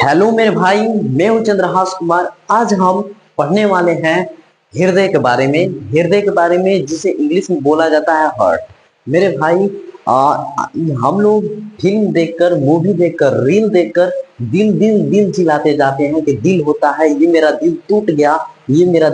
Hello मेरे भाई, मैं हूं चंद्रहास कुमार। आज हम पढ़ने वाले हैं हृदय के बारे में। हृदय के बारे में जिसे इंग्लिश में बोला जाता है हार्ट। मेरे भाई, हम लोग फिल्म देखकर, मूवी देखकर, रील देखकर दिल दिल दिल चिल्लाते जाते हैं कि दिल होता है, ये मेरा दिल टूट गया, ये मेरा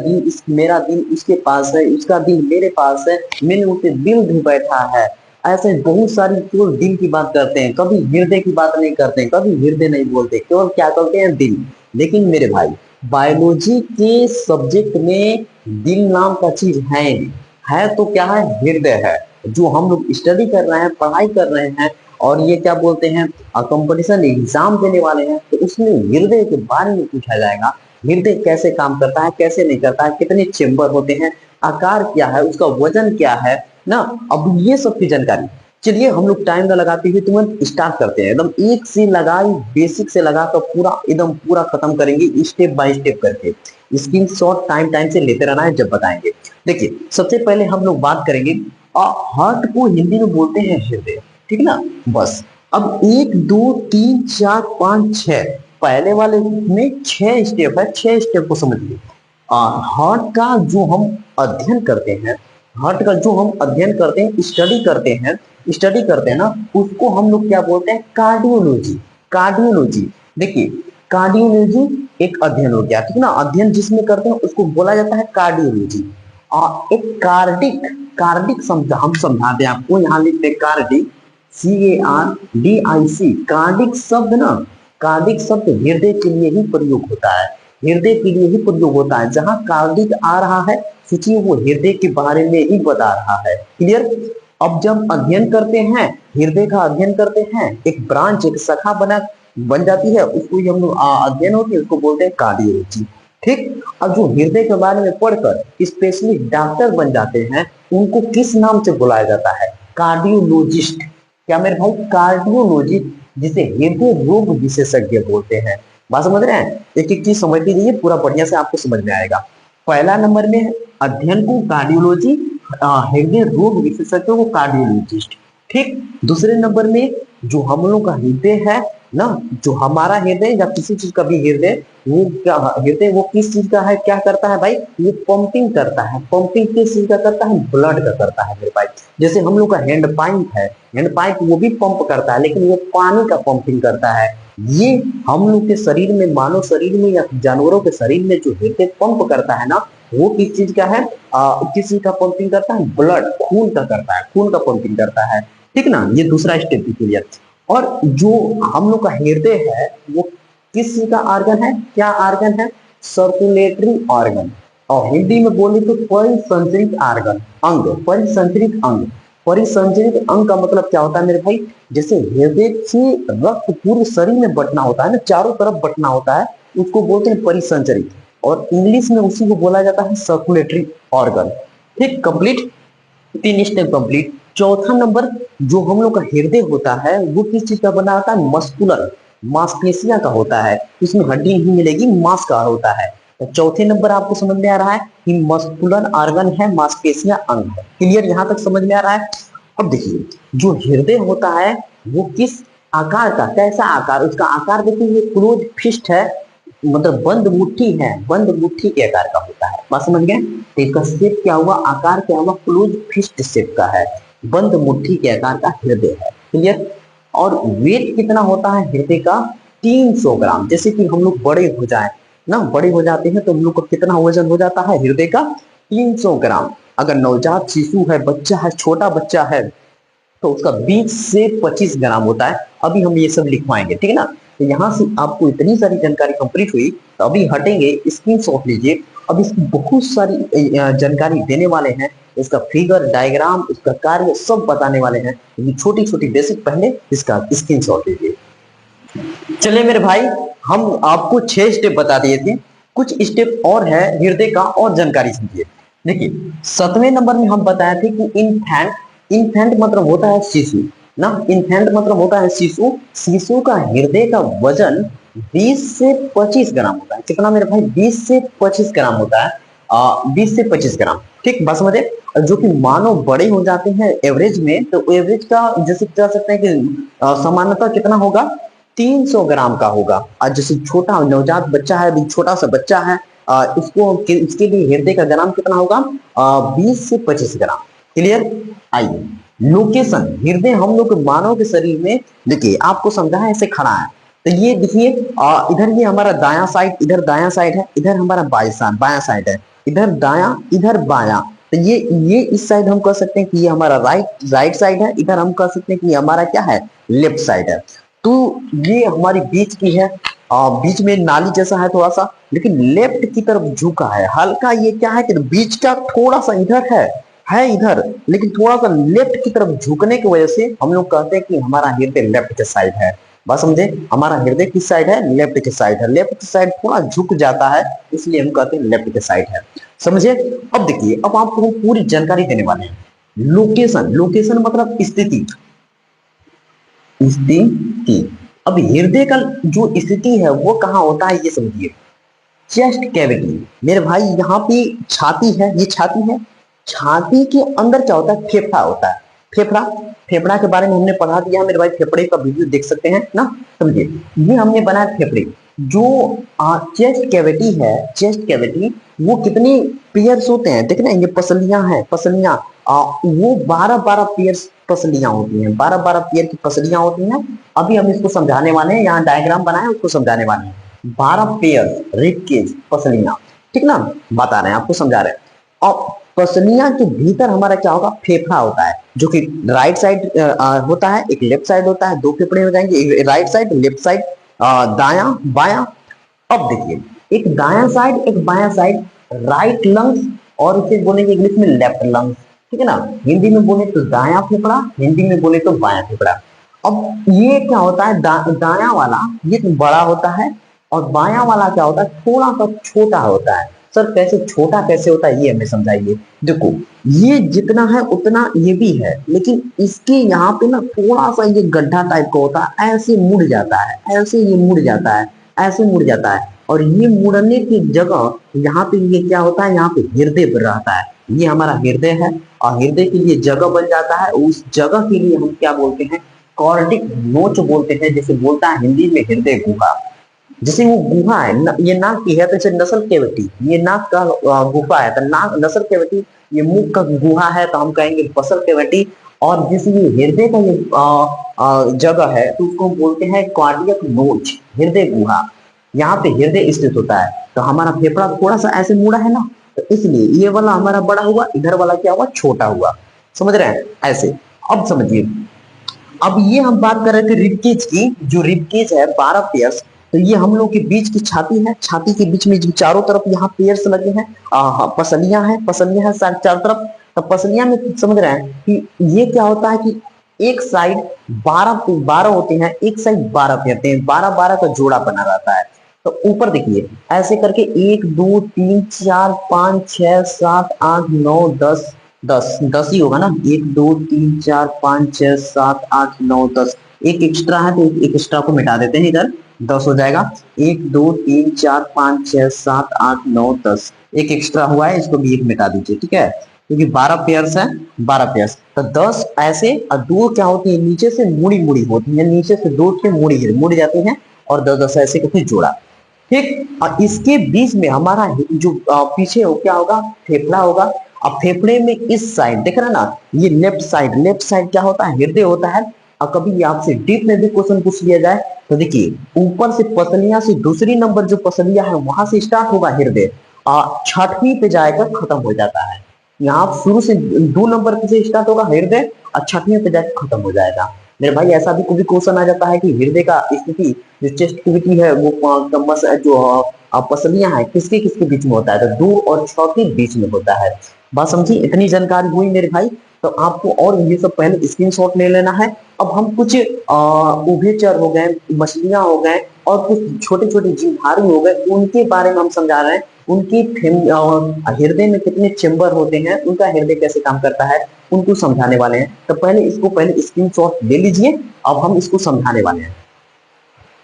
दिल उसके पास है, उसका दिल मेरे पास है, मैंने उसे दिल भी बैठा है। ऐसे बहुत सारी केवल दिल की बात करते हैं, कभी हृदय की बात नहीं करते, कभी हृदय नहीं बोलते, केवल क्या करते हैं, दिल। लेकिन मेरे भाई, बायोलॉजी के सब्जेक्ट में दिल नाम का चीज है तो क्या है, हृदय है। जो हम लोग स्टडी कर रहे हैं, पढ़ाई कर रहे हैं, और ये क्या बोलते हैं, कंपटीशन एग्जाम देने वाले हैं, तो उसमें हृदय के बारे में पूछा जाएगा। हृदय कैसे काम करता है, कैसे नहीं करता है, कितने चेंबर होते हैं, आकार क्या है, उसका वजन क्या है ना। अब ये सब की जानकारी, चलिए हम लोग टाइम ना लगाते हुए तुरंत स्टार्ट करते हैं। एकदम एक से लगाई, बेसिक से लगा कर पूरा एकदम पूरा खत्म करेंगे, स्टेप बाय स्टेप करके। स्क्रीन शॉट टाइम टाइम से लेते रहना है, जब बताएंगे। देखिए, सबसे पहले हम लोग बात करेंगे, हार्ट को हिंदी में बोलते हैं हृदय, ठीक ना। बस अब 1 2 3 4 5 6, पहले वाले में 6 स्टेप है, 6 स्टेप को समझिए। हार्ट का जो हम अध्ययन करते हैं, हार्ट का जो हम अध्ययन करते हैं, स्टडी करते हैं ना, उसको हम लोग क्या बोलते हैं, कार्डियोलॉजी। कार्डियोलॉजी, देखिए, कार्डियोलॉजी एक अध्ययन हो गया, ठीक ना। अध्ययन जिसमें करते हैं उसको बोला जाता है कार्डियोलॉजी। एक कार्डिक, कार्डिक हम समझा दें आपको, यहाँ लिखते हैं कार्डिक, CARDIC। कार्डिक शब्द ना, कार्डिक शब्द हृदय के लिए ही प्रयोग होता है, हृदय के लिए ही प्रयोग होता है। जहां कार्डिक आ रहा है, सोचिए वो हृदय के बारे में ही बता रहा है। क्लियर। अब जब अध्ययन करते हैं, हृदय का अध्ययन करते हैं, एक ब्रांच, एक शाखा बन जाती है, उसको हम लोग अध्ययन होती है, उसको बोलते हैं कार्डियोलॉजी। ठीक। अब जो हृदय के बारे में पढ़कर स्पेशली डॉक्टर बन जाते हैं, उनको किस नाम से बुलाया जाता है, कार्डियोलॉजिस्ट। क्या मेरे भाई, कार्डियोलॉजिस्ट, जिसे हृदय रोग विशेषज्ञ बोलते हैं। बात समझ रहे हैं। एक एक चीज समझ लीजिए, पूरा बढ़िया से आपको समझ में आएगा। पहला नंबर में अध्ययन को कार्डियोलॉजी, हृदय रोग विशेषज्ञ को कार्डियोलॉजिस्ट। ठीक। दूसरे नंबर में जो हम लोग का हृदय है ना, जो हमारा हृदय या किसी चीज का भी हृदय, वो क्या हृदय, वो किस चीज का है, क्या करता है भाई, वो पंपिंग करता है। पंपिंग किस चीज का करता है, ब्लड का करता है मेरे भाई। जैसे हम लोग का हैंड पाइप है, हैंड पाइप वो भी पंप करता है, लेकिन वो पानी का पंपिंग करता है। ये हम लोग के शरीर में, मानव शरीर में या जानवरों के शरीर में जो हृदय पंप करता है ना, वो किस चीज का है, किस चीज का पंपिंग करता है, ब्लड, खून का करता है, खून का पंपिंग करता है। ठीक ना। ये दूसरा स्टेप भी क्लियर। और जो हम लोग का हृदय है, वो किस चीज का ऑर्गन है, क्या ऑर्गन है, सर्कुलेटरी ऑर्गन। और हिंदी में बोले तो परिसंचरित ऑर्गन, अंग, परिसंचरित अंग। परिसंचरित अंग का मतलब क्या होता है मेरे भाई, जैसे हृदय से रक्त पूरे शरीर में बंटना होता है ना, चारों तरफ बंटना होता है, उसको बोलते हैं परिसंचरित। और इंग्लिश में उसी को बोला जाता है सर्कुलेटरी ऑर्गन। ठीक, कंप्लीट, 3 स्टेप कंप्लीट। चौथा नंबर, जो हम लोग का हृदय होता है, वो किस चीज का बना होता है, मस्कुलर, मांसपेशियां का होता है। इसमें हड्डी नहीं मिलेगी, मांस का होता है। तो चौथे नंबर आपको समझ में आ रहा है कि मस्कुलर ऑर्गन है, मांसपेशियां अंग है। क्लियर, यहां तक समझ में आ रहा है। अब देखिए, जो हृदय होता है वो किस आकार का, कैसा आकार, उसका आकार देखिए, ये क्लोज फिस्ट है, मतलब बंद मुट्ठी है, बंद मुट्ठी के आकार का होता है। बात समझ गए। तो इसका शेप क्या हुआ, आकार क्या हुआ, क्लोज फिस्ट शेप का है, बंद मुट्ठी के आकार का हृदय है। क्लियर। और वेट कितना होता है हृदय का, 300 ग्राम। जैसे कि हम लोग बड़े हो जाए ना, बड़े हो जाते हैं तो हम लोग को कितना वजन हो जाता है हृदय का, 300 ग्राम। अगर नवजात शिशु है, बच्चा है, छोटा बच्चा है, तो उसका 20 से 25 ग्राम होता है। अभी हम ये सब लिखवाएंगे, ठीक है ना। तो यहाँ से आपको इतनी सारी जानकारी कंप्लीट हुई, तो अभी हटेंगे, स्क्रीनशॉट लीजिए। अब इसकी बहुत सारी जानकारी देने वाले हैं, इसका फिगर, डायग्राम, उसका कार्य सब बताने वाले हैं। ये छोटी छोटी बेसिक पहले इसका स्क्रीनशॉट लीजिए। चलिए मेरे भाई, हम आपको 6 स्टेप बता दिए थे, कुछ स्टेप और है हृदय का, और जानकारी समझिए। देखिए, 7वें नंबर में हम बताए थे कि इन्फेंट, इन्फेंट मतलब होता है शिशु ना, इन्फेंट मतलब होता है शिशु। शिशु का हृदय का वजन 20 से 25 ग्राम होता है। कितना मेरे भाई, 20 से 25 ग्राम होता है, 20 से 25 ग्राम। ठीक, बस समझे। जो कि मानव बड़े हो जाते हैं एवरेज में, तो एवरेज का जैसे कह सकते हैं कि सामान्यतः कितना होगा, 300 ग्राम का होगा। और जैसे छोटा नवजात बच्चा है, अभी छोटा सा बच्चा है, इसके लिए हृदय का ग्राम कितना होगा? 20 से 25 ग्राम। क्लियर? आइए, लोकेशन हृदय हम लोग मानव के शरीर में, देखिए आपको समझा है, ऐसे खड़ा है तो ये देखिए, इधर ये हमारा दायां साइड, इधर दायां साइड है, इधर हमारा बायां साइड है, इधर दायां इधर बायां। तो ये इस साइड हम कह सकते हैं कि ये हमारा राइट साइड है, इधर हम कह सकते हैं कि ये हमारा क्या है? लेफ्ट साइड है। तो ये हमारी बीच की है, बीच में नाली जैसा है थोड़ा सा, लेकिन लेफ्ट की तरफ झुका है हल्का। ये क्या है कि बीच का थोड़ा सा इधर है इधर, लेकिन थोड़ा सा लेफ्ट की तरफ झुकने की वजह से हम लोग कहते हैं कि हमारा हृदय लेफ्ट के साइड है। बात समझे? हमारा हृदय किस साइड है? लेफ्ट के साइड है। लेफ्ट साइड थोड़ा झुक जाता है, इसलिए हम कहते हैं लेफ्ट के साइड है। समझे? अब देखिए, अब आपको हम पूरी जानकारी देने वाले हैं। लोकेशन मतलब स्थिति। अब हृदय का जो स्थिति है वो कहाँ होता है, ये समझिए। चेस्ट कैविटी मेरे भाई, यहाँ पे छाती है, ये छाती है। छाती के अंदर क्या होता है? फेफड़ा होता है। फेफड़ा के बारे में हमने पढ़ा दिया मेरे भाई, फेफड़े का वीडियो देख सकते हैं ना। समझिए, ये हमने बनाया फेफड़े। जो चेस्ट कैविटी है, चेस्ट कैविटी वो कितने पेयर्स होते हैं? देखना, ये पसलियां हैं, पसलियां, वो 12-12 पेयर्स पसलियां होती हैं, 12-12 पेयर की पसलियां होती हैं। अभी हम इसको समझाने वाले हैं, यहाँ डायग्राम बनाए उसको समझाने वाले हैं। 12 पेयर रिब केज पसलियां, ठीक ना, बता रहे हैं आपको, समझा रहे हैं। और पसलियां के भीतर हमारा क्या होगा? फेफड़ा होता है, जो कि राइट साइड होता है, एक लेफ्ट साइड होता है। दो फेफड़े हो जाएंगे, एक राइट साइड, लेफ्ट साइड, दायां बायां। अब देखिए, एक दायां साइड एक बायां साइड, राइट लंग्स, और इसे बोलेंगे इंग्लिश में लेफ्ट लंग्स, ठीक है ना। हिंदी में बोले तो दायां फेफड़ा, हिंदी में बोले तो बायां फेफड़ा। अब ये क्या होता है? दायां वाला ये तो बड़ा होता है, और बायां वाला क्या होता है? थोड़ा सा छोटा होता है। सर कैसे छोटा कैसे होता है, ये हमें समझाइए। देखो, ये जितना है उतना ये भी है, लेकिन इसके यहाँ पे ना थोड़ा सा ये गड्ढा टाइप का होता है, ऐसे मुड़ जाता है, ऐसे ये मुड़ जाता है, ऐसे मुड़ जाता है। और ये मुड़ने की जगह यहाँ पे ये क्या होता है? यहाँ पे हृदय रहता है। ये हमारा हृदय है, और हृदय के लिए जगह बन जाता है। उस जगह के लिए हम क्या बोलते हैं? कॉर्डिक नोच बोलते हैं, जैसे बोलता है हिंदी में हृदय गुहा। जैसे वो गुहा है ये नाक की है, तो इसे नसल कैविटी, ये नाक का गुफा है तो नाक नसल कैविटी, ये मुंह का गुहा है तो हम कहेंगे बसल कैविटी। और जिस ये हृदय का ये जगह है तो उसको बोलते हैं कार्डियक नोच, हृदय गुहा। यहाँ पे हृदय स्थित होता है। तो हमारा फेफड़ा थोड़ा सा ऐसे मुड़ा है ना, तो इसलिए ये वाला हमारा बड़ा हुआ, इधर वाला क्या हुआ? छोटा हुआ। समझ रहे हैं? ऐसे। अब समझिए, अब ये हम बात कर रहे थे रिबकेज की। जो रिबकेज है 12 पेयर्स, तो ये हम लोग के बीच की छाती है। छाती के बीच में जो चारों तरफ यहाँ पेयर्स लगे हैं, पसलियां हैं, चारों तरफ। तो पसलियां में समझ रहे हैं कि ये क्या होता है कि एक साइड 12 होते हैं, एक साइड 12 होते हैं, 12-12 का जोड़ा बना रहता है। तो ऊपर देखिए, ऐसे करके 1 2 3 4 5 6 7 8 9 10, 10 ही होगा ना। 1 2 3 4 5 6 7 8 9 10, एक एक्स्ट्रा है तो एक एक्स्ट्रा को मिटा देते हैं, इधर 10 हो जाएगा। 1 2 3 4 5 6 7 8 9 10, एक एक्स्ट्रा हुआ है, इसको भी एक मिटा दीजिए, ठीक है, क्योंकि 12 पेयर्स है, 12 पेयर्स। तो 10 ऐसे, और दो क्या होती है? नीचे से मुड़ी मुड़ी होती है, नीचे से दो के मुड़ी जाते हैं, और 10-10 ऐसे करके जोड़ा, ठीक। और इसके बीच में हमारा जो पीछे हो क्या होगा? फेफड़ा होगा। अब फेफड़े में इस साइड देख रहे ना, ये लेफ्ट साइड क्या होता है? हृदय होता है। और कभी आपसे डीप में भी क्वेश्चन पूछ लिया जाए तो देखिए, ऊपर से पसलियां से दूसरी नंबर जो पसलियां है वहां से स्टार्ट होगा हृदय, छठवीं पे जाकर खत्म हो जाता है। यहाँ शुरू से 2 नंबर से स्टार्ट होगा हृदय, और छठवीं पे जाकर खत्म हो जाएगा। मेरे भाई, ऐसा भी कभी क्वेश्चन आ जाता है कि हृदय का स्थिति, जो चेस्ट कैविटी है वो जो पसलियां है किसके किसके बीच में होता है? तो 2 और 6 के बीच में होता है। बात समझी? इतनी जानकारी हुई मेरे भाई। तो आपको और ये सब पहले स्क्रीनशॉट ले लेना है। अब हम कुछ उभयचर हो गए, मछलियां हो गए, और कुछ छोटे छोटे जीवधारी हो गए, उनके बारे में हम समझा रहे हैं। उनकी हृदय में कितने चेम्बर होते हैं, उनका हृदय कैसे काम करता है, उनको समझाने वाले हैं। तो पहले स्क्रीनशॉट ले लीजिए, अब हम इसको समझाने वाले हैं।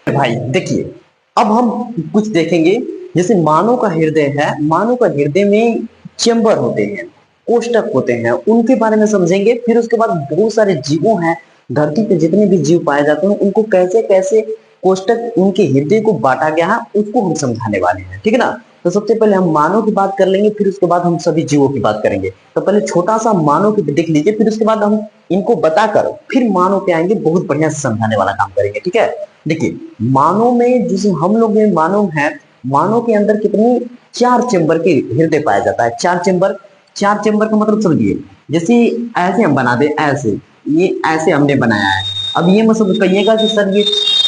भाई देखिए, अब हम कुछ देखेंगे। जैसे मानव का हृदय है, मानव का हृदय में चेम्बर होते हैं, कोष्ठक होते हैं, उनके बारे में समझेंगे। फिर उसके बाद बहुत सारे जीवों हैं, धरती पे जितने भी जीव पाए जाते हैं उनको कैसे कैसे कोष्टक उनके हृदय को बांटा गया है उसको हम समझाने वाले हैं, ठीक है ना। तो सबसे पहले हम मानव की बात कर लेंगे, फिर उसके बाद हम सभी जीवों की बात करेंगे। तो पहले छोटा सा मानव की देख लीजिए, फिर उसके बाद हम इनको बताकर फिर मानव पे आएंगे, बहुत बढ़िया से समझाने वाला काम करेंगे, ठीक है। देखिए मानव में जिसे हम लोग में मानव है, मानव के अंदर कितनी 4 चेम्बर के हृदय पाया जाता है। 4 चेम्बर, 4 चेम्बर का मतलब समझिए, जैसे ऐसे हम बना दे, ऐसे ये ऐसे हमने बनाया है। अब ये मत कहिएगा कि सर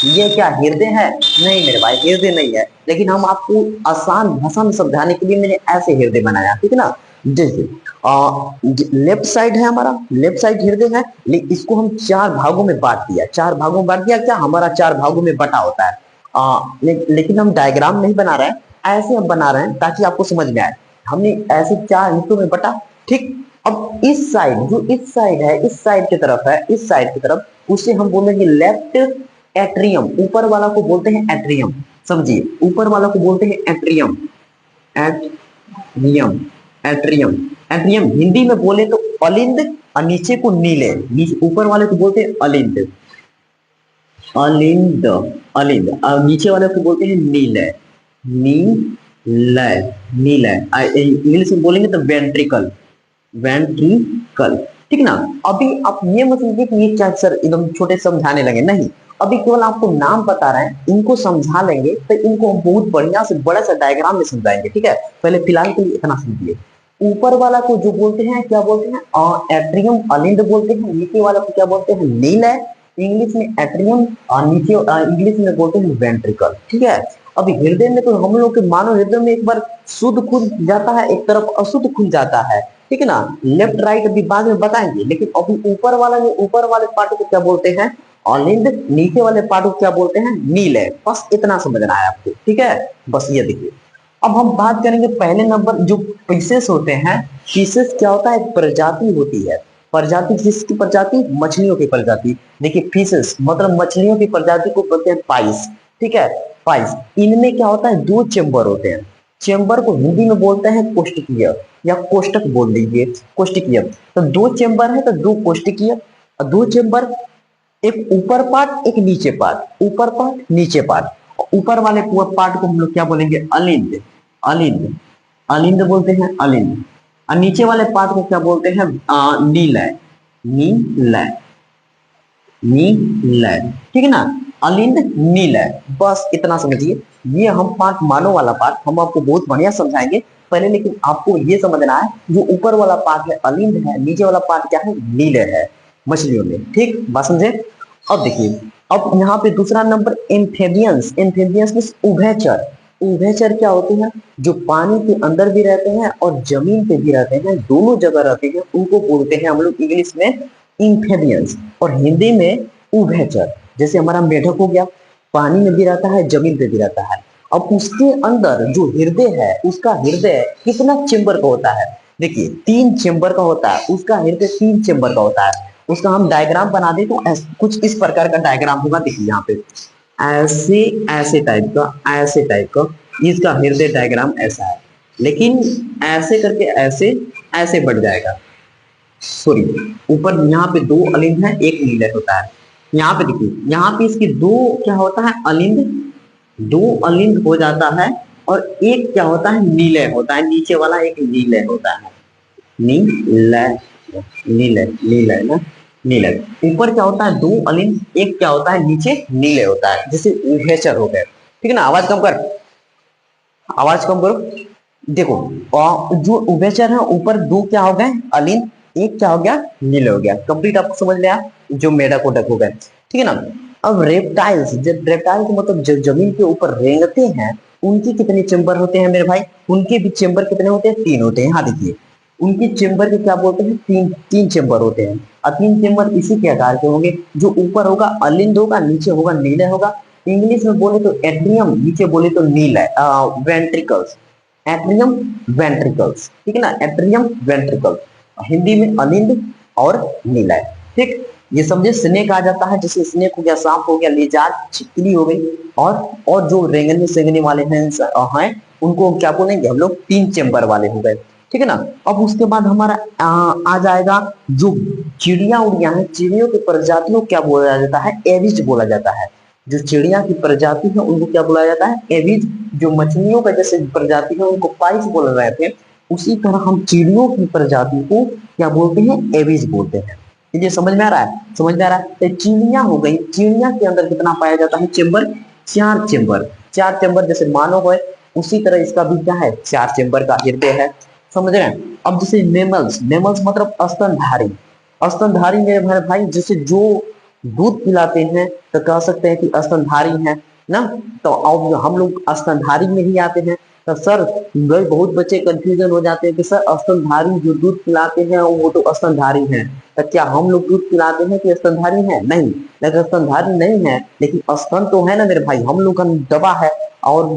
ये क्या हृदय है, नहीं मेरे भाई हृदय नहीं है, लेकिन हम आपको आसान भाषा में समझाने के लिए मैंने ऐसे हृदय बनाया, ठीक है ना। जैसे लेफ्ट साइड है हमारा, लेफ्ट साइड हृदय है, लेकिन इसको हम 4 भागों में बांट दिया, 4 भागों में बांट दिया, क्या हमारा 4 भागों में बटा होता है। लेकिन हम डायग्राम नहीं बना रहे हैं, ऐसे हम बना रहे हैं ताकि आपको समझ में आए। हमने ऐसे 4 हिस्सों में बटा, ठीक। अब इस साइड, जो इस साइड है, इस साइड की तरफ है, इस साइड की तरफ, उसे हम बोलेंगे लेफ्ट एट्रियम। ऊपर वाला को बोलते हैं एट्रियम, समझिए ऊपर वाला को बोलते हैं atrium. Atrium, atrium, atrium Hindi में बोले तो अलिंद, और नीचे को नीले, नीचे ऊपर वाले को बोलते हैं अलिंद, अलिंद, अलिंद, और नीचे वाले को बोलते हैं नीले, नीलय, नीलय। इंग्लिश में बोलेंगे तो वेंट्रिकल, वेंट्रिकल, ठीक ना। अभी आप ये मत लीजिए कि ये क्या सर एकदम छोटे समझाने लगे, नहीं, अभी केवल आपको नाम बता रहे हैं, इनको समझा लेंगे तो इनको हम बहुत बढ़िया से बड़ा सा डायग्राम में समझाएंगे, ठीक है। पहले फिलहाल के लिए इतना समझिए। ऊपर वाला को जो बोलते हैं क्या बोलते हैं, एट्रियम अलिंद बोलते हैं। नीचे वाला को क्या बोलते हैं, नीलय, इंग्लिश में एट्रियम, और नीचे इंग्लिश में बोलते हैं वेंट्रिकल, ठीक है। अभी हृदय में तो हम लोग के मानव हृदय में एक बार शुद्ध खून जाता है, एक तरफ अशुद्ध खून जाता है, ठीक है ना। लेफ्ट राइट अभी बाद में बताएंगे, लेकिन अभी ऊपर वाला, जो ऊपर वाले पार्ट को क्या बोलते हैं, अलिंद, नीचे वाले पार्ट को क्या बोलते हैं, नीलय। बस इतना समझना है आपको, ठीक है। बस ये देखिए, अब हम बात करेंगे पहले नंबर जो पीसेस होते हैं। पीसेस क्या होता है, प्रजाति होती है। प्रजाति किसकी प्रजाति, मछलियों की प्रजाति। देखिए फिशेस मतलब मछलियों की प्रजाति को बोलते हैं पाइस, ठीक है, पाइस। इनमें क्या होता है, 2 चेम्बर होते हैं। चेम्बर को हिंदी में बोलते हैं कोष्ठकीय, या कोष्टक बोल दीजिए, कोष्ठकीय। तो 2 चेम्बर है तो 2 कोष्ठकीय, और 2 चेम्बर, एक ऊपर पार्ट एक नीचे पार्ट, ऊपर पार्ट नीचे पार्ट। ऊपर वाले पार्ट को हम लोग क्या बोलेंगे, अलिंद, अलिंद, अलिंद बोलते हैं, अलिंद। और नीचे वाले पार्ट को क्या बोलते हैं, नीलय, नीलय, नीलय, ठीक है ना। अलिंद, नीलय, बस इतना समझिए। ये हम पार्ट मानो वाला पार्ट हम आपको बहुत बढ़िया समझाएंगे पहले, लेकिन आपको ये समझना है जो ऊपर वाला पार्ट है अलिंद है, नीचे वाला पार्ट क्या है, नीलय है मछलियों में, ठीक, बात समझे। अब देखिए, अब यहाँ पे दूसरा नंबर एम्फेबियंस। एम्फेबियंस में उभयचर। उभयचर क्या होते हैं, जो पानी के अंदर भी रहते हैं और जमीन पे भी रहते हैं, दोनों जगह रहते हैं, उनको बोलते हैं हम लोग इंग्लिश में एम्फेबियंस, और हिंदी में उभयचर। जैसे हमारा मेढक हो गया, पानी में भी रहता है, जमीन पे भी रहता है। अब उसके अंदर जो हृदय है, उसका हृदय कितना चेम्बर का होता है, देखिए 3 चेम्बर का होता है, उसका हृदय 3 चेम्बर का होता है। उसका हम डायग्राम बना दे तो कुछ इस प्रकार का डायग्राम होगा, देखिए यहाँ पे ऐसे, ऐसे टाइप का, ऐसे टाइप का, इसका हृदय डायग्राम ऐसा है, लेकिन ऐसे करके ऐसे ऐसे बढ़ जाएगा, सॉरी, ऊपर यहाँ पे 2 अलिंद है, एक नीलय होता है। यहाँ पे देखिए, यहाँ पे इसकी 2 क्या होता है, अलिंद, 2 अलिंद हो जाता है, और एक क्या होता है, नीलय होता है, नीचे वाला एक नीलय होता है, नीलय, नीलय, नीलय ना, नीलय। ऊपर क्या होता है, 2 अलिंद, एक क्या होता है, नीचे नीलय होता है, जैसे उभयचर हो गए, ठीक है ना। आवाज कम कर, आवाज कम करो। देखो, और जो उभयचर है, ऊपर 2 क्या हो गए, अलिंद, एक क्या हो गया, नीलय हो गया। कंप्लीट आपको समझ लिया, जो मेढक उडक हो गए, ठीक है ना। अब रेप्टाइल्स, जब रेप्टाइल्स मतलब जो जमीन के ऊपर रेंगते हैं, उनके कितने चेम्बर होते हैं मेरे भाई, उनके भी चेम्बर कितने होते हैं, 3 होते हैं। हाँ देखिए, उनके चेम्बर के क्या बोलते हैं, 3 चेम्बर होते हैं, और 3 चेम्बर इसी के आकार के होंगे। जो ऊपर होगा अलिंद होगा, नीचे होगा नीलय होगा। इंग्लिश में बोले तो एट्रियम, नीचे बोले तो नीलय, वेंट्रिकल्स, एट्रियम वेंट्रिकल्स, ठीक है ना, एट्रियम वेंट्रिकल्स, हिंदी में अलिंद और नीलय, ठीक। ये समझे, स्नेक आ जाता है, जैसे स्नेक हो गया, सांप हो गया, लेजार, छिपकली हो गई, और जो रेंगने सेंगने वाले हैं उनको क्या बोलेंगे हम लोग, 3 चेम्बर वाले हो गए, ठीक है ना। अब उसके बाद हमारा आ जाएगा जो चिड़िया उड़िया है, चिड़ियों की प्रजातियों क्या बोला जाता है, एविज बोला जाता है। जो चिड़िया की प्रजाति है उनको क्या बुलाया जाता है? एविज। जो मछलियों का जैसे प्रजाति है उनको पाइस बोल रहे थे, उसी तरह हम चिड़ियों की प्रजाति को क्या बोलते हैं? एविज बोलते हैं। ये समझ में आ रहा है? समझ में आ रहा है? तो चिड़िया हो गई, चिड़िया के अंदर कितना पाया जाता है? Chamber, 4 chamber. 4 चेम्बर जैसे मानव है उसी तरह इसका भी क्या है? 4 चेम्बर का हृदय है। समझ रहे हैं? अब जैसे मेमल्स, मेमल्स मतलब स्तनधारी। स्तनधारी मेरे भाई जैसे जो दूध पिलाते हैं तो कह सकते हैं कि स्तनधारी है ना। तो अब हम लोग स्तनधारी में ही आते हैं। तो सर भाई बहुत बच्चे कंफ्यूजन हो जाते हैं कि सर स्तनधारी जो दूध पिलाते हैं वो तो स्तनधारी हैं, तो क्या हम लोग दूध पिलाते हैं कि स्तनधारी है? नहीं, लेकिन स्तनधारी नहीं है, लेकिन स्तन तो है ना मेरे भाई, हम लोग का दबा है। और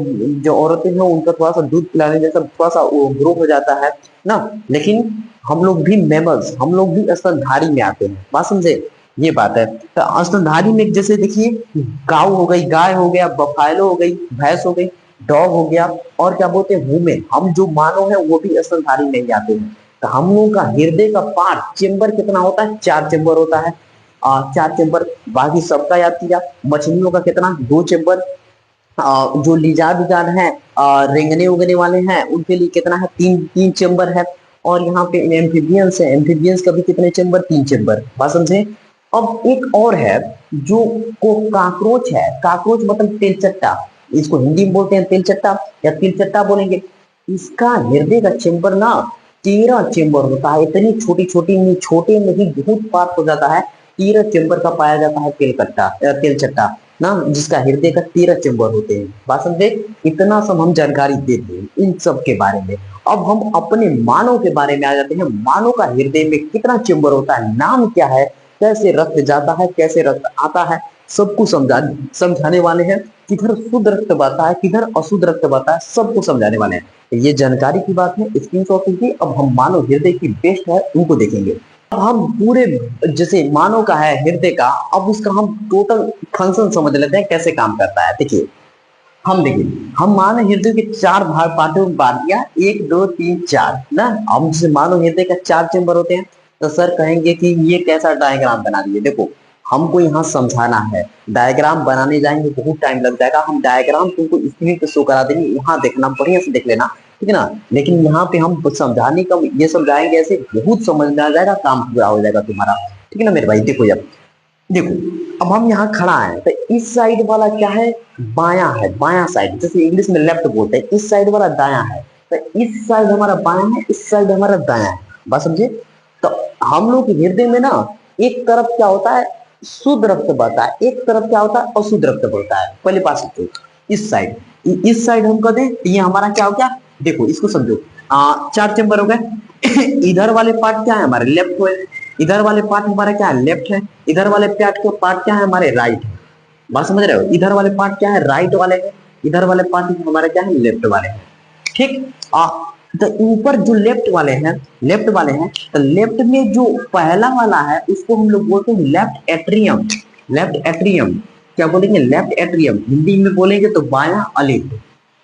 जो औरतें हैं उनका थोड़ा सा दूध पिलाने जैसा थोड़ा सा ग्रो हो जाता है ना। लेकिन हम लोग भी मेमल्स, हम लोग भी स्तनधारी में आते हैं। बात समझे? ये बात है। तो स्तनधारी में जैसे देखिए गाय हो गई, गाय हो गया, बफैलो हो गई, भैंस हो गई, डॉग हो गया, और क्या बोलते हैं वुमेन, हम जो मानव है वो भी स्तनधारी में ही आते हैं। तो हम लोगों का हृदय का पार्ट चेम्बर कितना होता है? 4 चेम्बर होता है। 4 चेम्बर। बाकी सबका याद किया। मछलियों का कितना? 2 चेम्बर। जो लिजार्ड विजार्ड है, रेंगने उगने वाले हैं, उनके लिए कितना है? 3 चेम्बर है। और यहाँ पे एम्फीबियंस है, एम्फीबियंस का भी कितने चेम्बर? 3 चेम्बर। बात समझे? अब एक और है जो को काकरोच है। काकरोच मतलब तेलचट्टा, इसको हिंदी में बोलते हैं तेलचट्टा या तिलचट्टा बोलेंगे। इसका हृदय का चेम्बर ना 13 चेम्बर होता है। इतनी छोटी छोटी में, छोटे में ही बहुत पार्ट हो जाता है। 13 चेम्बर का पाया जाता है तेलचट्टा ना, जिसका हृदय का 13 चेम्बर होते हैं। बात समझे? इतना सब हम जानकारी देते हैं इन सब के बारे में। अब हम अपने मानव के बारे में आ जाते हैं। मानव का हृदय में कितना चेम्बर होता है, नाम क्या है, कैसे रक्त जाता है, कैसे रक्त आता है, सबको समझाने वाले हैं। किधर शुद्ध रक्त बहता है, किधर अशुद्ध रक्त बहता है, सबको समझाने वाले हैं। ये जानकारी की बात है, स्क्रीनशॉट लीजिए। अब हम मानव हृदय की बेस्ट है उनको देखेंगे। अब हम पूरे जैसे मानव का है हृदय का, अब उसका हम टोटल फंक्शन समझ लेते हैं कैसे काम करता है। देखिए हम मानव हृदय के 4 भाग पार्टों में बांट दिया, 1 2 3 4 ना। हम जैसे मानव हृदय का 4 चेम्बर होते हैं, तो सर कहेंगे कि ये कैसा डायग्राम बना दिए। देखो हमको यहाँ समझाना है, डायग्राम बनाने जाएंगे बहुत टाइम लग जाएगा। हम डायग्राम तुमको स्क्रीन पे शो करा देंगे, यहाँ देखना, बढ़िया से देख लेना, ठीक है ना। लेकिन यहाँ पे हम समझाने का ये समझाएंगे ऐसे, बहुत समझ में आ जाएगा, काम पूरा हो जाएगा तुम्हारा, ठीक है ना मेरे भाई। देखो अब देखो, अब हम यहाँ खड़ा है तो इस साइड वाला क्या है? बायां है, बायां साइड, जैसे इंग्लिश में लेफ्ट बोलते हैं। इस साइड वाला दायां है, तो इस साइड हमारा बायां है, इस साइड हमारा दायां है। बात समझे? तो हम लोग के हृदय में ना एक तरफ क्या होता है? शुद्ध रक्त बहता है, एक तरफ क्या होता है? अशुद्ध रक्त बहता है। पहले बात समझो, इस साइड हम कर दें तो ये हमारा क्या हो गया? देखो इसको समझो, 4 चेम्बर हो गए। इधर वाले पार्ट क्या है? हमारे लेफ्ट हुए। इधर वाले पार्ट हमारा क्या है? लेफ्ट है। इधर वाले पार्ट क्या है? हमारे राइट है। बात समझ रहे हो? इधर वाले पार्ट क्या है? राइट वाले हैं। इधर वाले पार्ट हमारे क्या है? लेफ्ट वाले हैं। ठीक। तो ऊपर जो लेफ्ट वाले हैं, तो लेफ्ट में जो पहला वाला है उसको हम लोग बोलते हैं लेफ्ट एट्रियम। लेफ्ट एट्रियम क्या बोलेंगे? Left atrium. हिंदी में बोलेंगे तो बायां अलिंद।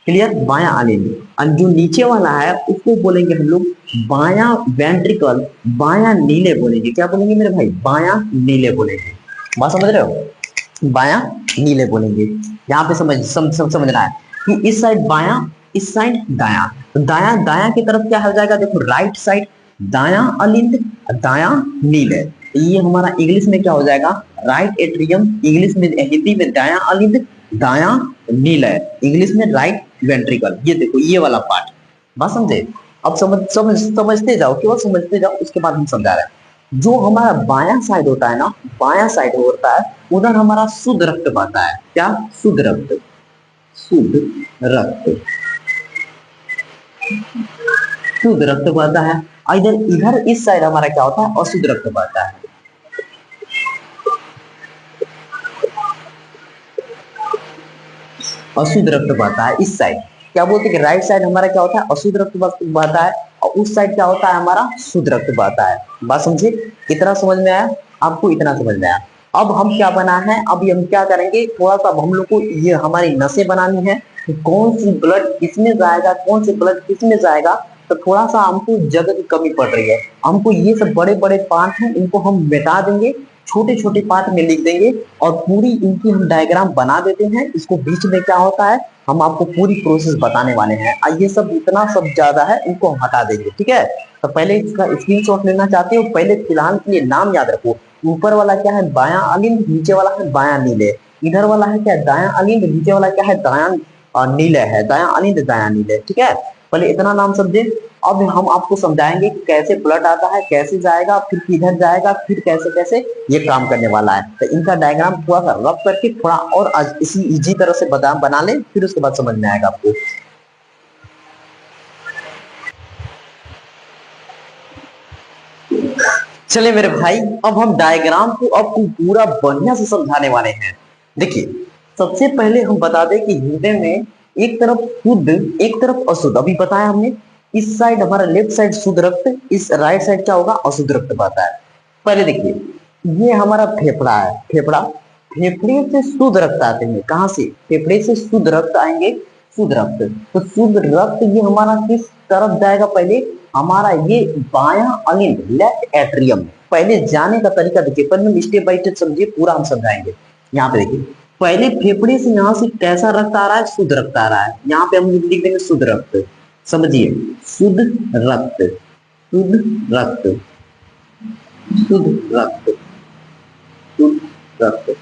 क्लियर? बायां अलिंद। और जो नीचे वाला है उसको बोलेंगे हम लोग बायां वेंट्रिकल, बायां नीले बोलेंगे। क्या बोलेंगे मेरे भाई? बायां नीले बोलेंगे। बात समझ रहे हो? बायां नीले बोलेंगे। यहाँ पे समझना है कि इस साइड बायां, इस साइड दायां। तो दायां, दायां की तरफ क्या हो जाएगा? देखो राइट साइड दायां अलिंद, दायां नीले। ये हमारा इंग्लिश में क्या हो जाएगा? राइट एट्रियम, इंग्लिश में, हिंदी में दायां अलिंद, दायां नीले, इंग्लिश में राइट वेंट्रिकल। ये देखो ये वाला पार्ट। बात समझे? अब समझते जाओ, केवल समझते जाओ, उसके बाद हम समझा रहे हैं। जो हमारा बायां साइड होता है ना, बायां साइड होता है, उधर हमारा शुद्ध रक्त बहता है। क्या? शुद्ध रक्त, शुद्ध रक्त, शुद्ध रक्त बहता है। इधर इधर इस साइड हमारा क्या होता है? अशुद्ध रक्त बहता है। अशुद्ध रक्त बहता है इस साइड। क्या बोलते हैं कि राइट साइड हमारा क्या होता है? अशुद्ध रक्त बहता है, और उस साइड क्या होता है? हमारा शुद्ध रक्त बहता है। बात समझे? इतना समझ में आया आपको? इतना समझ में आया? अब हम क्या बना है, अभी हम क्या करेंगे, थोड़ा सा हम लोग को ये हमारी नसें बनानी है, कौन सी ब्लड किसमें जाएगा, कौन सी ब्लड किसमें जाएगा। तो थोड़ा सा हमको जगह की कमी पड़ रही है। हमको ये सब बड़े बड़े पार्ट हैं, इनको हम मिटा देंगे, छोटे छोटे पार्ट में लिख देंगे और पूरी इनकी हम डायग्राम बना देते हैं। इसको बीच में क्या होता है हम आपको पूरी प्रोसेस बताने वाले हैं। ये सब इतना सब ज्यादा है, इनको हम हटा देंगे, ठीक है। तो पहले इसका स्क्रीनशॉट लेना चाहते हो, पहले फिलहाल के लिए नाम याद रखो। ऊपर वाला क्या है बायां अलिंद, नीचे वाला है बायां नीले। इधर वाला है क्या दायां अलिंद, नीचे वाला क्या है दायां नीले है, दायां अलिंद दायां नीले, ठीक है। पहले इतना नाम समझे। अब हम आपको समझाएंगे कि कैसे ब्लड आता है, कैसे जाएगा, फिर किधर जाएगा, फिर कैसे कैसे ये काम करने वाला है। तो इनका डायग्राम थोड़ा सा रफ करके थोड़ा और इसी इजी तरह से बना ले, फिर उसके बाद समझ में आएगा आपको। चले मेरे भाई, अब हम डायग्राम को आपको पूरा बढ़िया से समझाने वाले हैं। देखिए, सबसे पहले हम बता दें कि हृदय में एक तरफ शुद्ध एक तरफ अशुद्ध, अभी बताया हमने। इस साइड हमारा लेफ्ट साइड शुद्ध रक्त, इस राइट साइड क्या होगा अशुद्ध रक्त बहता है। पहले देखिए, ये हमारा फेफड़ा है, फेफड़ा, फेफड़े से शुद्ध रक्त आते हैं। कहां से? फेफड़े से शुद्ध रक्त आएंगे, शुद्ध रक्त। तो शुद्ध रक्त ये हमारा किस तरफ जाएगा? पहले हमारा ये बायां अलिंद, लेफ्ट एट्रियम। पहले जाने का तरीका देखिए, पहले हम स्टेप बाय स्टेप समझिए, पूरा हम समझाएंगे। यहाँ पे देखिए, पहले फेफड़े से यहाँ से कैसा रक्त आ रहा है? शुद्ध रक्त आ रहा है। यहाँ पे हम लिख देंगे शुद्ध रक्त, समझिए, शुद्ध रक्त, शुद्ध रक्त, शुद्ध रक्त, शुद्ध रक्त,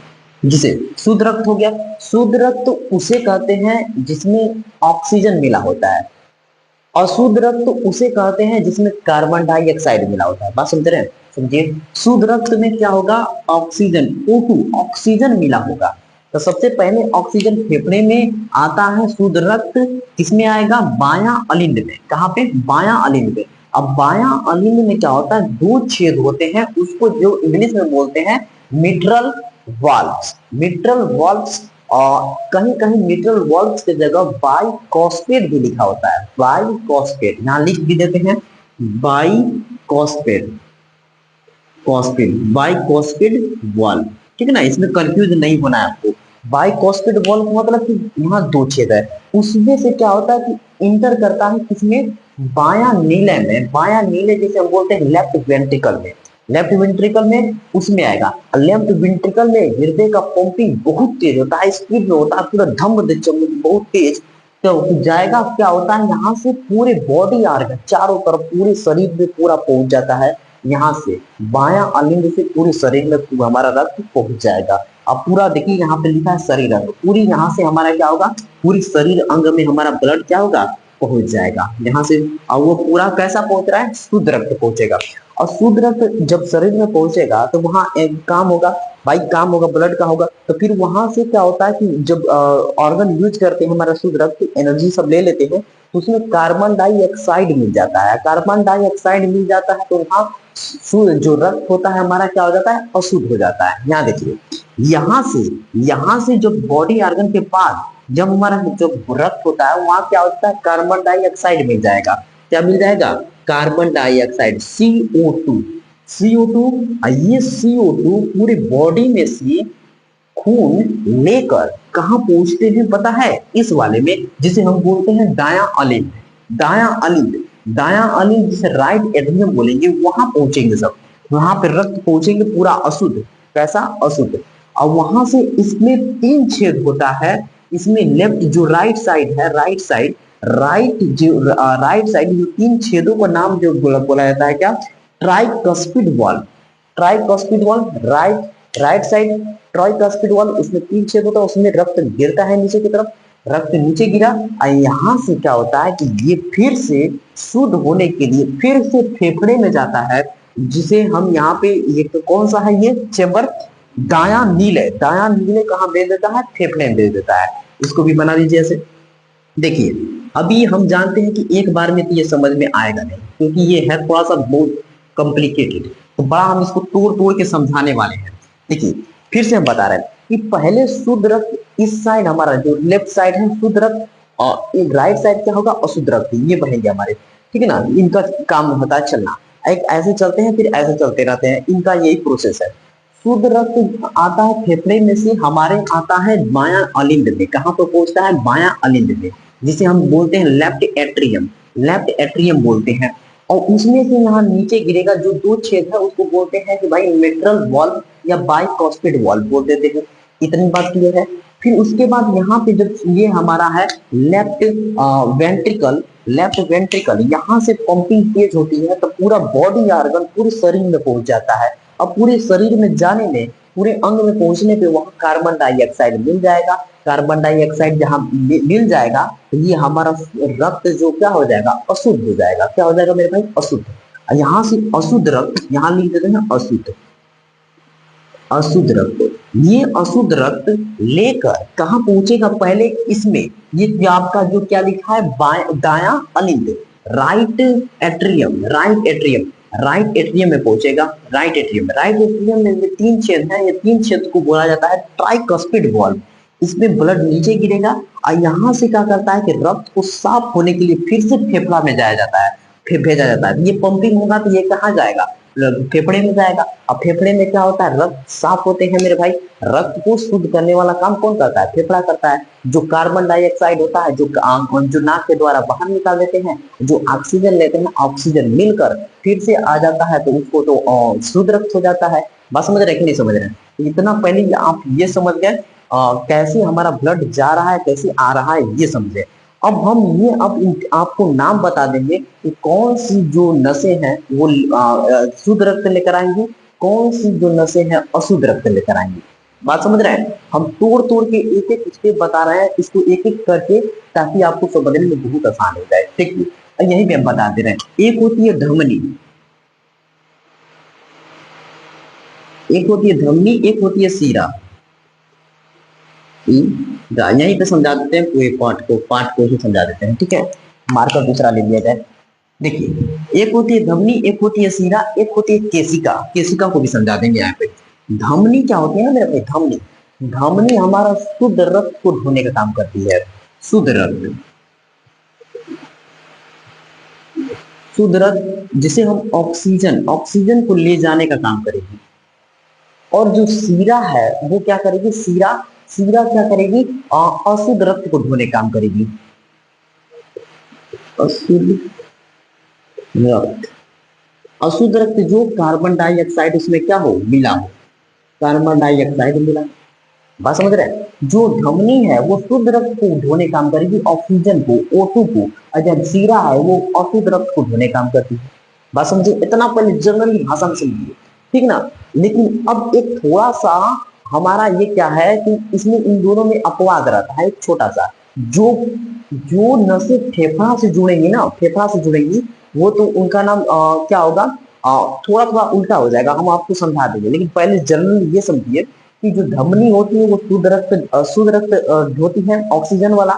जिसे शुद्ध रक्त हो गया। शुद्ध रक्त उसे कहते हैं जिसमें ऑक्सीजन मिला होता है। अशुद्ध रक्त उसे कहते हैं जिसमें कार्बन डाइऑक्साइड मिला होता है। बात समझ रहे हैं? समझिए, शुद्ध रक्त में क्या होगा? ऑक्सीजन, O2, ऑक्सीजन मिला होगा। तो सबसे पहले ऑक्सीजन फेफड़े में आता है, शुद्ध रक्त किसमें आएगा? बायां अलिंद में। कहां पे? बायां अलिंद में। अब बायां अलिंद में क्या होता है? दो छेद होते हैं, उसको जो इंग्लिश में बोलते हैं मिट्रल वाल्व्स। मिट्रल वाल्व्स, और कहीं कहीं मिट्रल वाल्व्स की जगह बाइकॉस्पेड भी लिखा होता है। बाइकॉस्पेड यहां लिख भी देते हैं, बाइकॉस्पेड, कॉस्पेड, बाइकॉस्पेड वाल्व, ठीक है ना। इसमें कंफ्यूज नहीं होना है आपको। बाइकॉस्पेड वाल्व का मतलब कि यहाँ दो छेद है, उसमें से क्या होता है कि इंटर करता है किसमें? बायां नीले में। बायां नीले जिसे हम बोलते हैं लेफ्ट वेंट्रिकल में, लेफ्ट वेंट्रिकल में उसमें आएगा। लेफ्ट वेंट्रिकल में हृदय का पंपिंग बहुत तेज होता है, स्पीड में होता है, पूरा धम बहुत तेज। तो जाएगा, क्या होता है यहाँ से पूरे बॉडी आर्गन चारों तरफ पूरे शरीर में पूरा पहुंच जाता है। यहाँ से बायां अलिंद से पूरे शरीर में हमारा रक्त पहुंच जाएगा। अब पूरा देखिए, यहाँ पे लिखा है शरीर अंग, पूरी यहाँ से हमारा क्या होगा? पूरी शरीर अंग में हमारा ब्लड क्या होगा? पहुंच जाएगा यहाँ से। और वो पूरा कैसा पहुंच रहा है? शुद्ध रक्त पहुंचेगा। और शुद्ध रक्त जब शरीर में पहुंचेगा तो वहां एक काम होगा भाई, काम होगा ब्लड का होगा। तो फिर वहां से क्या होता है कि जब ऑर्गन यूज करते हैं हमारा शुद्ध रक्त, एनर्जी सब ले लेते हैं, तो उसमें कार्बन डाइऑक्साइड मिल जाता है। कार्बन डाइऑक्साइड मिल जाता है तो वहां जो रक्त होता है हमारा क्या हो जाता है? अशुद्ध हो जाता है। यहाँ देखिए, यहाँ से जो बॉडी ऑर्गन के पास जब हमारा जो रक्त होता है वहां क्या होता है? कार्बन डाइऑक्साइड मिल जाएगा। क्या मिल जाएगा? Carbon dioxide, CO2। CO2, ये CO2 पूरी बॉडी में से खून लेकर कहां पहुंचते हैं पता है? इस वाले में, जिसे हम बोलते हैं दायां अलिंद। दायां अलिंद, दायां अलिंद जिसे राइट एट्रियम बोलेंगे, वहां पहुंचेंगे सब। वहां पे रक्त पहुंचेंगे पूरा अशुद्ध। कैसा? अशुद्ध। और वहां से इसमें 3 छेद होता है। इसमें लेफ्ट जो राइट साइड है, राइट साइड, राइट जो 3 छेदों का नाम जो बोला जाता है क्या? Tricuspid valve. Tricuspid valve, right side tricuspid valve, उसमें 3 छेद होता है, उसमें रक्त गिरता है नीचे की तरफ। रक्त नीचे गिरा और यहाँ से क्या होता है कि ये फिर से शुद्ध होने के लिए फिर से फेफड़े में जाता है, जिसे हम यहाँ पे, ये कौन सा है ये चेंबर? दायां नीले। दायां नीले कहाँ भेज देता है? फेफड़े में भेज देता है। इसको भी बना दीजिए ऐसे। देखिए, अभी हम जानते हैं कि एक बार में तो ये समझ में आएगा नहीं, क्योंकि ये है थोड़ा सा बहुत कॉम्प्लिकेटेड, तो बड़ा हम इसको तोड़ तोड़ के समझाने वाले हैं। देखिए, फिर से हम बता रहे हैं कि पहले शुद्ध रक्त इस साइड, हमारा जो लेफ्ट साइड है शुद्ध रक्त, और एक राइट साइड क्या होगा? अशुद्ध रक्त। ये बनेंगे हमारे, ठीक है ना। इनका काम होता है चलना, एक ऐसे चलते हैं फिर ऐसे चलते रहते हैं, इनका यही प्रोसेस है। शुद्ध रक्त आता है फेफड़े में से, हमारे आता है बायां अलिंद में। कहां पर पहुंचता है? बायां अलिंद में, जिसे हम बोलते हैं लेफ्ट एट्रियम। लेफ्ट एट्रियम बोलते हैं। और उसमें से यहाँ नीचे गिरेगा, जो 2 छेद है उसको बोलते हैं कि भाई मिट्रल वाल्व या बाइकॉस्पिड वॉल्व बोल देते हैं। इतनी बात क्लियर है। फिर उसके बाद यहाँ पे जब ये हमारा है लेफ्ट वेंट्रिकल, लेफ्ट वेंट्रिकल यहाँ से पंपिंग तेज होती है तो पूरा बॉडी ऑर्गन पूरे शरीर में पहुंच जाता है। अब पूरे शरीर में जाने में, पूरे अंग में पहुंचने पे वहां कार्बन डाइऑक्साइड मिल जाएगा। कार्बन डाइऑक्साइड जहां मिल जाएगा तो ये हमारा रक्त जो क्या हो जाएगा, अशुद्ध हो जाएगा। क्या हो जाएगा मेरे भाई, अशुद्ध। यहाँ से अशुद्ध रक्त यहाँ लिख देते हैं अशुद्ध, अशुद्ध रक्त। ये अशुद्ध रक्त लेकर कहाँ पहुंचेगा, पहले इसमें ये आपका जो क्या लिखा है दाया अलिंद, right atrium, right atrium, right atrium में पहुंचेगा। राइट एट्रियम, राइट एट्रियम में ये 3 छेद है, ये 3 छेद को बोला जाता है ट्राइकस्पिड वॉल्व। इसमें ब्लड नीचे गिरेगा और यहाँ से क्या करता है कि रक्त को साफ होने के लिए फिर से फेफड़ा में जाया जाता है, फिर भेजा जाता है। ये पंपिंग होगा तो ये कहाँ जाएगा, फेफड़े में जाएगा। अब फेफड़े में क्या होता है, रक्त साफ होते हैं मेरे भाई। रक्त को शुद्ध करने वाला काम कौन करता है, फेफड़ा करता है। जो कार्बन डाइऑक्साइड होता है जो नाक के द्वारा बाहर निकाल देते हैं, जो ऑक्सीजन लेते हैं, ऑक्सीजन मिलकर फिर से आ जाता है तो उसको तो शुद्ध रक्त हो जाता है। बात समझ रहे कि नहीं समझ रहे। इतना पहले आप ये समझ गए कैसे हमारा ब्लड जा रहा है, कैसे आ रहा है, ये समझे। अब हम ये आपको नाम बता देंगे कि कौन सी जो नसें हैं वो शुद्ध रक्त लेकर आएंगे, कौन सी जो नसें हैं अशुद्ध रक्त लेकर आएंगे। बात समझ रहे हैं। हम तोड़ तोड़ के एक एक स्टेप बता रहे हैं, इसको एक एक करके, ताकि आपको समझने में बहुत आसान हो जाए। ठीक है, यही पे हम बता दे रहे हैं। एक होती है धमनी, एक होती है धमनी, एक होती है सीरा। यहीं पे समझा देते हैं पूरे पार्ट को ही समझा देते हैं। ठीक है, मार्कर दूसरा ले लिया जाए। देखिए, एक होती है धमनी, एक होती है सीरा, एक होती है केशिका। केशिका को भी समझा देंगे यहाँ पे। धमनी क्या होती है ना मेरे भाई, धमनी, धमनी हमारा शुद्ध रक्त को ढोने का काम करती है। शुद्ध रक्त, शुद्ध रक्त जिसे हम ऑक्सीजन को ले जाने का काम करेगी। और जो सीरा है वो क्या करेगी, सीरा क्या करेगी, अशुद्ध रक्त को ढोने काम करेगी। अशुद्ध रक्त जो कार्बन डाइऑक्साइड उसमें क्या हो, मिला हो, कार्बन डाइऑक्साइड मिला। बात समझ रहे हैं। जो धमनी है वो शुद्ध रक्त को ढोने काम करेगी, ऑक्सीजन को, O2 को। और जब सीरा है वो अशुद्ध रक्त को ढोने काम करती है। बात समझिए। इतना पहले जनरली भाषा में समझिए, ठीक ना। लेकिन अब एक थोड़ा सा हमारा ये क्या है कि इसमें इन दोनों में अपवाद रहता है, एक छोटा सा। जो नसें फेफड़ा से जुड़ेंगी ना, फेफड़ा से जुड़ेंगी, वो तो उनका नाम क्या होगा, थोड़ा थोड़ा उल्टा हो जाएगा, हम आपको समझा देंगे। लेकिन पहले जनरल ये समझिए कि जो धमनी होती है वो शुद्ध रक्त ढोती है, ऑक्सीजन वाला।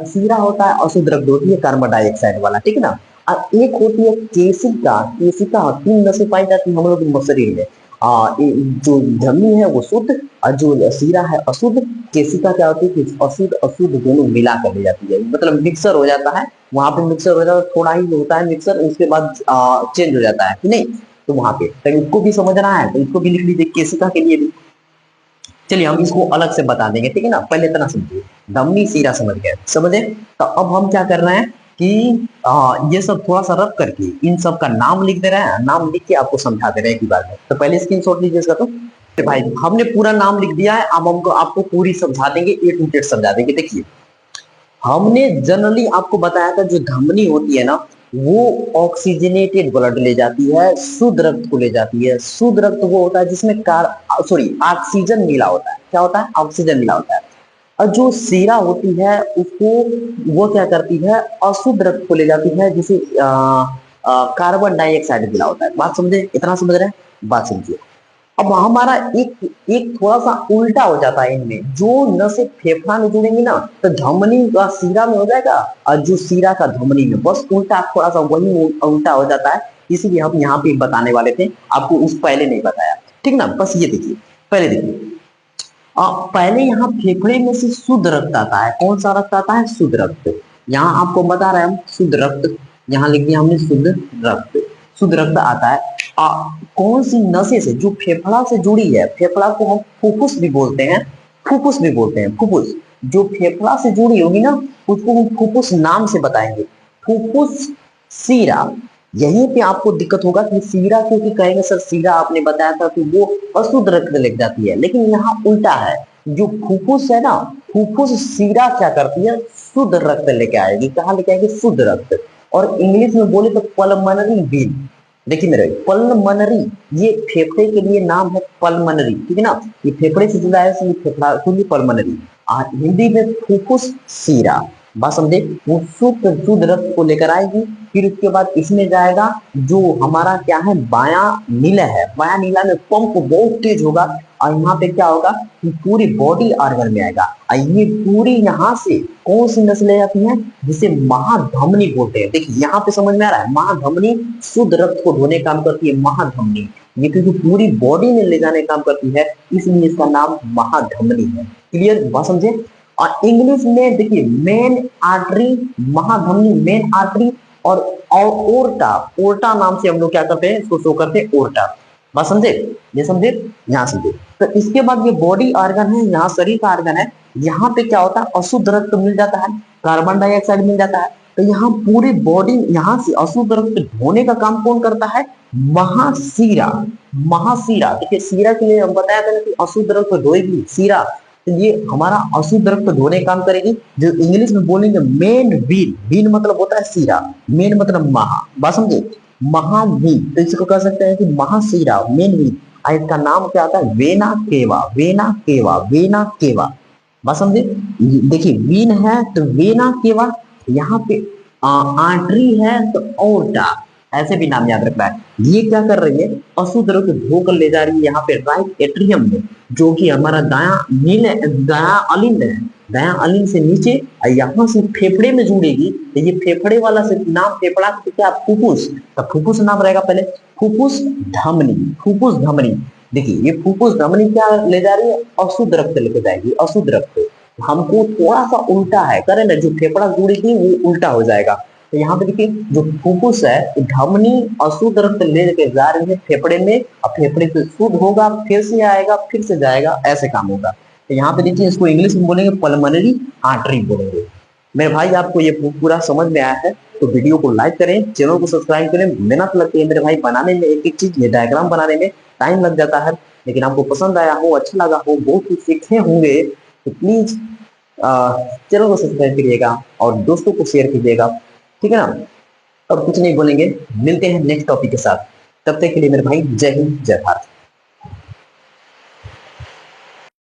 सीरा होता है अशुद्ध रक्त ढोती है, कार्बन डाइऑक्साइड वाला। ठीक है ना। और एक होती है केशिका। 3 नसें पाई जाती है हम लोग के शरीर में। जो धमनी है वो शुद्ध और जो सीरा है अशुद्ध। केशिका क्या होती है कि अशुद्ध दोनों मिला कर ले जाती है, मतलब मिक्सर हो जाता है। वहां पे मिक्सर हो जाता है, थोड़ा ही होता है मिक्सर, उसके बाद चेंज हो जाता है कि नहीं। तो वहां पे तो इसको भी समझना है तो इसको भी लिख लीजिए, केशिका के लिए भी। चलिए हम इसको अलग से बता देंगे, ठीक है ना। पहले इतना समझिए, धमनी सीरा समझ गए, समझे। तो अब हम क्या कर रहे हैं कि ये सब थोड़ा सा रख करके इन सब का नाम लिख दे रहे हैं, नाम लिख के आपको समझा दे रहे हैं एक बार में। तो पहले स्क्रीनशॉट लीजिए इसका। तो भाई हमने पूरा नाम लिख दिया है, अब हमको आपको पूरी समझा देंगे, A to Z समझा देंगे। देखिए, हमने जनरली आपको बताया था जो धमनी होती है ना वो ऑक्सीजनेटेड ब्लड ले जाती है, शुद्ध रक्त को ले जाती है। शुद्ध रक्त वो होता है जिसमें ऑक्सीजन मिला होता है। क्या होता है, ऑक्सीजन मिला होता है। और जो सीरा होती है उसको वो क्या करती है, अशुद्ध रक्त को ले जाती है, जिसे कार्बन डाइऑक्साइड मिला होता है। बात समझे, इतना समझ रहे हैं, बात समझिए। अब हमारा एक थोड़ा सा उल्टा हो जाता है इनमें। जो नसें फेफड़ा में जुड़ेंगी ना तो धमनी का सीरा में हो जाएगा, और जो सीरा का धमनी में, बस उल्टा, थोड़ा सा वही उल्टा हो जाता है। इसीलिए हम यहाँ पे बताने वाले थे, आपको उस पहले नहीं बताया, ठीक ना। बस ये देखिए, पहले देखिए, पहले यहाँ फेफड़े में से शुद्ध रक्त आता है। कौन सा रक्त आता है, शुद्ध रक्त। यहाँ आपको बता रहे हैं हम शुद्ध रक्त, यहाँ लिख दिया हमने शुद्ध रक्त। शुद्ध रक्त आता है कौन सी नसें से, जो फेफड़ा से जुड़ी है। फेफड़ा को हम फुफ्फुस भी बोलते हैं, फुफ्फुस भी बोलते हैं, फुफ्फुस। जो फेफड़ा से जुड़ी होगी ना उसको हम फुफ्फुस नाम से बताएंगे। फुफ्फुस सीरा, यहीं पे आपको दिक्कत होगा कि सीरा, क्योंकि कहेंगे सर सीरा आपने बताया था कि वो अशुद्ध रक्त लेके जाती है, लेकिन यहाँ उल्टा है। जो फुफ्फुस है ना, फुफ्फुस सीरा क्या करती है, शुद्ध रक्त लेके आएगी। कहाँ लेके आएगी, शुद्ध रक्त। और इंग्लिश में बोले तो पल्मनरी वेन। देखिए मेरे पल्मनरी, ये फेफड़े के लिए नाम है पल्मनरी, ठीक है ना, ये फेफड़े से जुड़ा है, इसलिए फेफड़ा के लिए पल्मनरी। हिंदी में फुफ्फुस सीरा, बात समझे। वो शुद्ध रक्त को लेकर आएगी, फिर उसके बाद इसमें जाएगा जो हमारा क्या है, बायां नीला है, बायां नीला में पंप बहुत तेज होगा, और यहाँ पे क्या होगा कि पूरी बॉडी ऑर्गन में आएगा। और ये पूरी यहाँ से कौन सी नस्लें आती हैं, जिसे महाधमनी बोलते हैं। देखिए यहाँ पे समझ में आ रहा है, महाधमनी शुद्ध रक्त को धोने काम करती है, महाधमनी। ये क्योंकि पूरी बॉडी में ले जाने काम करती है, इसलिए इसका नाम महाधमनी है। क्लियर, बात समझे। और इंग्लिश में देखिए मेन आर्टरी, महाधमनी मेन आर्टरी, और ओर्टा, ओर्टा नाम से हम लोग क्या करते हैं, इसको शो करते हैं ओर्टा। बात समझे, ये समझे, यहाँ समझे। तो इसके बाद ये बॉडी ऑर्गन है, यहाँ शरीर का ऑर्गन है, यहाँ पे क्या होता है, अशुद्ध रक्त मिल जाता है, कार्बन डाइऑक्साइड मिल जाता है। तो यहाँ पूरी बॉडी, यहाँ से अशुद्ध रक्त धोने का काम कौन करता है, महासीरा। महासीरा, देखिए सीरा के लिए हम बताया था ना कि अशुद्ध रक्त धोएगी सीरा, तो ये हमारा अशुद्ध रक्त धोने काम करेगी। जो इंग्लिश में बोलेंगे मेन वीन, वीन मतलब होता है सीरा, मेन मतलब महा, बात समझे, महावीन। तो इसको कह सकते हैं कि महासीरा, मेन वीन। इसका नाम क्या आता है, vena cava, vena cava, vena cava, बात समझे। देखिए वीन है तो वेना केवा, यहाँ पे आर्टरी है तो ओर्टा, ऐसे भी नाम याद रखना है। ये क्या कर रही है, अशुद्ध रक्त धोकर ले जा रही है यहाँ पे राइट एट्रियम में, जो कि हमारा दायां नील, दायां अलिंद है, दायां अलिंद से नीचे, और यहाँ से फेफड़े में जुड़ेगी। तो ये फेफड़े वाला से नाम फेफड़ा तो क्या, फुफ्फुस, तो फुफ्फुस नाम रहेगा पहले, फुफ्फुस धमनी, फुफ्फुस धमनी। देखिए ये फुफ्फुस धमनी क्या ले जा रही है, अशुद्ध रक्त लेके जाएगी, अशुद्ध रक्त। हमको थोड़ा सा उल्टा है करें ना, जो फेफड़ा जुड़ेगी वो उल्टा हो जाएगा। तो यहाँ पे देखिए जो फुफ्फुस है, धमनी अशुद्ध रक्त लेके जा रही है फेफड़े में, और फेफड़े से शुद्ध होगा, फिर से आएगा, फिर से जाएगा, ऐसे काम होगा। तो यहाँ पे देखिए इसको इंग्लिश में बोलेंगे पल्मोनरी आर्टरी बोलेंगे। मेरे भाई आपको ये पूरा समझ में आया है तो वीडियो को लाइक करें, चैनल को सब्सक्राइब करें। मेहनत लगती है मेरे भाई बनाने में, एक एक चीज, ये डायग्राम बनाने में टाइम लग जाता है, लेकिन आपको पसंद आया हो, अच्छा लगा हो, बहुत कुछ सीखे होंगे, तो प्लीज चैनल को सब्सक्राइब करिएगा और दोस्तों को शेयर कीजिएगा, ठीक है ना। और कुछ नहीं बोलेंगे, मिलते हैं नेक्स्ट टॉपिक के साथ। तब तक के लिए मेरे भाई जय हिंद जय भारत।